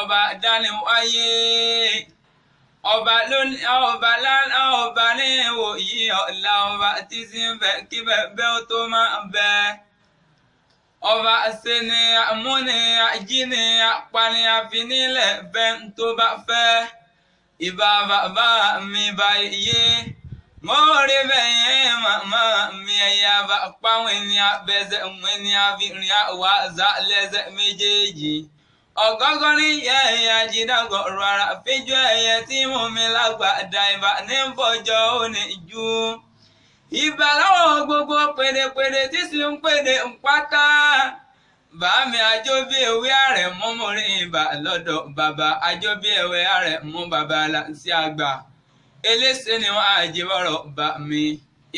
Ọba dání wáyé ọba lónìí ọba lánàá ọba ní ìwòyí ọ̀la ọba tí sì ń bẹ kí bẹ́ẹ̀ ó tó máa bẹ ọba sẹni múni jíni pani àfinilẹ̀ bẹ́ẹ̀ tó bá fẹ́ ìbá bàbá mi báyé mo rí bẹ́ẹ̀ màmá mi ẹ̀yà bá pàwọn ènìyàn bẹ́sẹ̀ ènìyàn fi rìn àwa zà lẹ́sẹ̀ méjèèjì. Ọ̀gọ́gọ́ ní ẹ̀yà jídàgọ̀ rárá fíjọ́ ẹ̀yẹ tí mo mi lágbàdá ìbá ní fọjọ́ òní ju. Ìbà lọ́wọ́ gbogbo pèdèpèdè tí sì ń pèdè ń pátá. Bàámi àjọbí ewé ààrẹ mú mo rí ìbà lọ́dọ̀ bàbá àjọbí ewé ààrẹ mú bàbá láti àgbà. Eléṣe ni wọ́n àjẹbọ̀rọ̀ bà mí.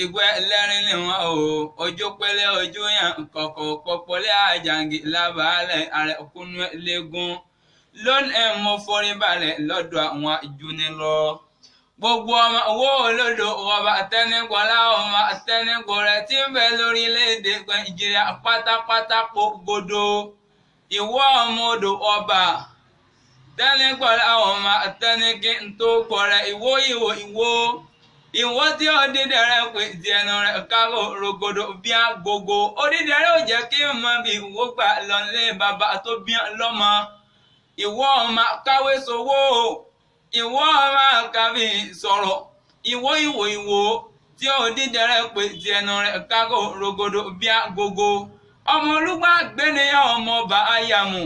Ìgbẹ́ ẹlẹ́rìn ni wọ́n o, ojú pẹ́lẹ́ ojú yàn kọ̀kọ̀ pọ̀pọ̀lẹ́ àjàngì lábàálẹ̀ ààrẹ kúnú léegun. Lónìí mo forí balẹ̀ lọ́dọ̀ àwọn ìjúni lọ. Gbogbo ọmọ owó olódò ọba àtẹnigbọ́lá ọmọ àtẹnigbọ́rẹ́ tí ń bẹ lórílẹ̀‐èdè Nàìjíríà pátápátá gbogbo. Ìwọ ọmọ odò ọba tẹnigbọ́lá ọmọ àtẹnigi tó gbọ́rẹ́ ìwó. Ìwọ tí ó dídẹ̀rẹ́ pé ti ẹnu rẹ̀ kágò rogodo bí agogo. Ó dídẹ̀rẹ́ ò jẹ́ kí n mọ bí ìwọ gbà lọ́lé bàbá tó bí lọ́mọ. Ìwọ ọmọ káwé sowó. Ìwọ ọmọ kàbí sọ̀rọ̀. Ìwọ tí ó dídẹ̀rẹ́ pé ti ẹnu rẹ̀ kágò rogodo bí agogo. Ọmọ olúgbà àgbẹ̀nìyàn ọmọ ọba ayamu.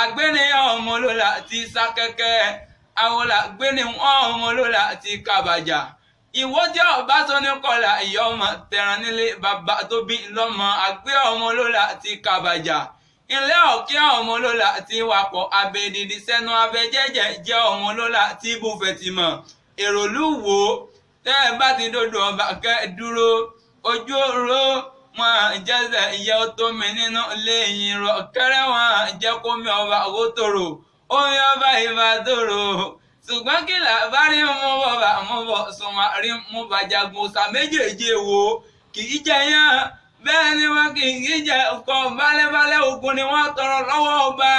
Àgbẹ̀nìyàn ọmọ olóla ti sákẹ́kẹ́. Àwòlà àgbẹ̀nìyàn ọmọ olóla ti kàbàjà. Ìwọ jẹ́ Ọbásanjọ́ kọlà ìyá ọmọ tẹran nílé bàbá tó bí lọ́mọ àgbẹ̀ ọmọ lọ́la ti kàbàjà. Ilé ọ̀kẹ́ ọmọ lọ́la ti wakọ̀ abẹ́dìdì sẹ́nu abẹ́jẹ́jẹ́ jẹ́ ọmọ lọ́la ti bùfẹ̀tìmọ̀. Èròlú wo tẹ́ ẹ bá ti dòdò ọba kẹ́ dúró ojú oró wọn jẹ́sẹ̀ ìyá tó mi nínú lẹ́yìn rọ̀ kẹ́rẹ́ wọn jẹ́ kó mi ọba owó tòrò omi ọba ìbá tòrò. Ṣùgbọ́n kí làbárí mú bọ̀bà mú bọ̀ sùnmọ́rí mú bàjàgùn ọ̀sà méjèèjì wo kì í jẹ yán bẹ́ẹ̀ ni wọ́n kì í jẹ ọkọ̀ bálẹ́bálẹ́ ogun ni wọ́n tọrọ lọ́wọ́ ọba.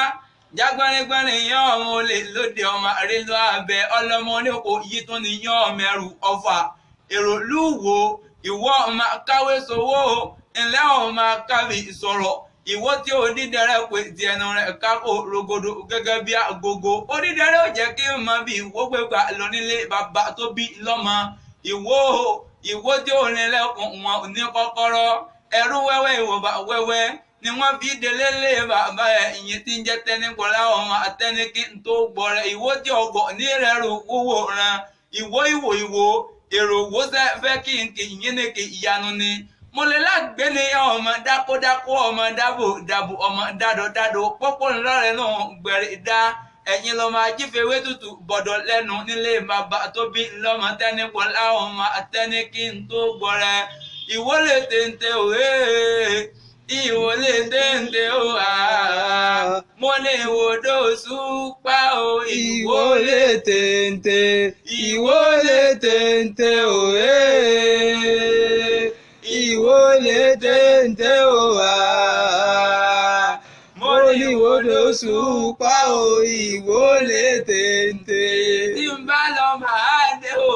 Jágbẹ́rẹ́gbẹ́rẹ́ yán ọmọ olè lóde ọmọ àrílò abẹ ọlọ́mọ oníkó yìí tún ní yán ọmọ ẹrù ọfà. Èròlú wo ìwọ ọmọ káwé sowó ńlẹ́ ọmọ kábí sọ̀rọ̀. Ìwọ tí ó dídẹ̀rẹ́ pé ti ẹnu rẹ̀ kákò rogodo gẹ́gẹ́ bí agogo. Ó dídẹ̀rẹ́ ò jẹ́ kí n mọ bí ìwọ gbégbá lọ nílé bàbá tó bí lọ́mọ. Ìwọ tí ó nílẹ̀kùn wọn ní kọ́kọ́rọ́. Ẹrú wẹ́wẹ́ ìwọ̀bà wẹ́wẹ́ ni wọ́n fi délé lé bàbá ẹ̀ ìyẹn tí ń jẹ́ tẹ́nigbọ́lá ọmọ àtẹnikí tó gbọ́rẹ̀. Ìwọ tí ọgbọ̀ ní rẹ̀rù wúwo ran. Ìwọ èrò wo fẹ́ kí n kì í yín ní kì í yanu ni. Mo lè lágbé ní ọmọ dákódákó ọmọ dábò ọmọ dádọ̀dádọ̀ pópó ńlọrẹ náà gbẹ̀rẹ̀ dá ẹ̀yin lọ́mọ ajífẹ́wé tútù bọ̀dọ̀ lẹ́nu nílé bàbá tó bí lọ́mọ tẹ́nigbọ́lá ọmọ àtẹnikí tó gbọ́rẹ̀. Ìwọ lè téńté òwe ìwọ lè téńté òwà mo lè wòdò súpá o ìwọ lè téńté òwe. Ìwọ lè téńté òwà mo ní wòdò súpá o ìwọ lè téńté. Tí n bá lọ máa dé o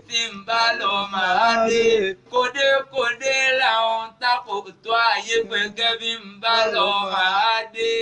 tí n bá lọ máa dé kódékódé làwọn tako tó ayé gbẹ̀gẹ́ bí n bá lọ máa dé.